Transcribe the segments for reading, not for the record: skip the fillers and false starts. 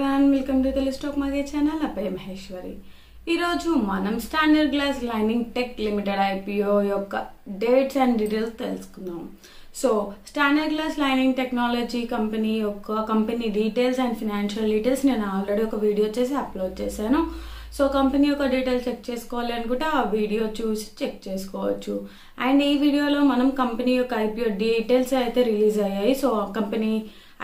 everyone, welcome to the Stock Market channel. I am Maheshwari. ఈరోజు మనం standard glass lining tech limited IPO యొక్క dates and details తెలుసుకుందాం. So standard glass lining technology company యొక్క company details and financial details నేను already ఒక video చేసి upload చేశాను. So company యొక్క డీటెయిల్స్ చెక్ చేసుకోవాలి అనుకుంటే ఆ వీడియో చూసి చెక్ చేసుకోవచ్చు. అండ్ ఈ వీడియోలో మనం కంపెనీ యొక్క ఐపీఓ డీటెయిల్స్ అయితే రిలీజ్ అయ్యాయి. So company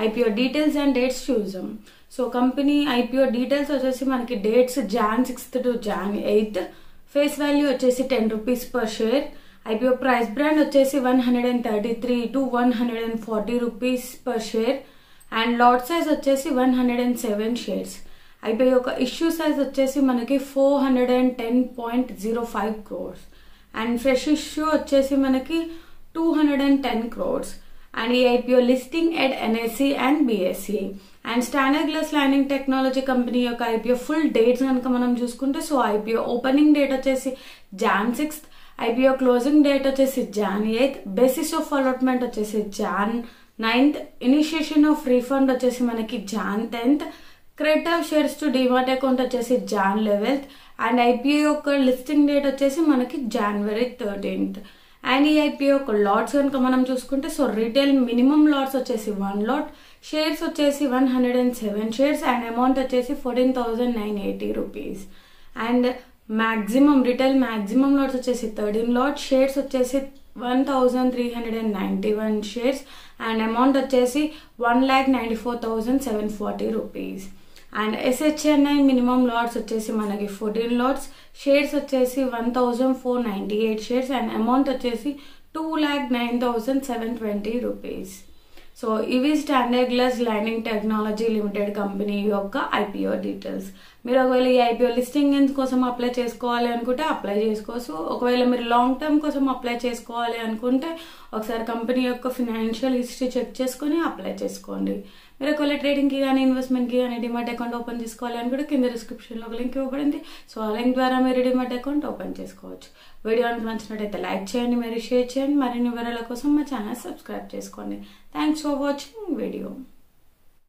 IPO details and dates చూసాం. సో కంపెనీ ఐపీఓ డీటెయిల్స్ వచ్చేసి మనకి dates Jan 6th to Jan 8th, face value వచ్చేసి 10 rupees per share. IPO price brand వచ్చేసి 133 to 140 rupees per share. And lot size వచ్చేసి 107 shares. IPO యొక్క issue size వచ్చేసి మనకి 410.05 crores. And fresh issue వచ్చేసి మనకి 210 crores. అండ్ ఈ IPO listing at NSE and BSE. And standard glass lining technology company యొక్క IPO full dates కనుక మనం చూసుకుంటే, సో ఐపీఓ ఓపెనింగ్ డేట్ వచ్చేసి Jan 6th, IPO closing date వచ్చేసి Jan 8th, basis of allotment వచ్చేసి Jan 9th, initiation of refund వచ్చేసి మనకి Jan 10th, credit of shares to demat account వచ్చేసి Jan 11th, అండ్ ఐపీఓ యొక్క listing date వచ్చేసి మనకి January 13th. And ఈ IPO యొక్క లాట్స్ కనుక మనం చూసుకుంటే, సో రీటైల్ మినిమం లాట్స్ వచ్చేసి 1 lot, షేర్స్ వచ్చేసి 107 షేర్స్, అండ్ అమౌంట్ వచ్చేసి 14,980 rupees. And maximum retail maximum LADS వచ్చేసి 13 lot, షేర్స్ వచ్చేసి 1,391 షేర్స్, అండ్ అమౌంట్ వచ్చేసి 1,94,740 rupees. And SHNI minimum LADS వచ్చేసి మనకి 14 lots, షేర్స్ వచ్చేసి 1,498 షేర్స్, అండ్ అమౌంట్ వచ్చేసి 2,09,720 rupees. సో ఇవి standard glass lining technology limited company యొక్క ఐపీఓ డీటెయిల్స్. మీరు ఒకవేళ ఈ ఐపీఓ లిస్టింగ్ కోసం అప్లై చేసుకోవాలి అనుకుంటే అప్లై చేసుకోవచ్చు. ఒకవేళ మీరు లాంగ్ టర్మ్ కోసం అప్లై చేసుకోవాలి అనుకుంటే ఒకసారి కంపెనీ యొక్క ఫినాన్షియల్ హిస్టరీ చెక్ చేసుకుని అప్లై చేసుకోండి. మీరు ఒకవేళ ట్రేడింగ్కి కానీ ఇన్వెస్ట్మెంట్కి కానీ డిమాట్ అకౌంట్ ఓపెన్ చేసుకోవాలి అనుకుంటే కింద డిస్క్రిప్షన్లో ఒక లింక్ ఇవ్వబడింది. సో ఆ లింక్ ద్వారా మీరు డిమాట్ అకౌంట్ ఓపెన్ చేసుకోవచ్చు. వీడియో నచ్చినట్టయితే లైక్ చేయండి, మీరు షేర్ చేయండి. మరిన్ని వివరాల కోసం మా ఛానల్ సబ్స్క్రైబ్ చేసుకోండి. Thanks for watching video.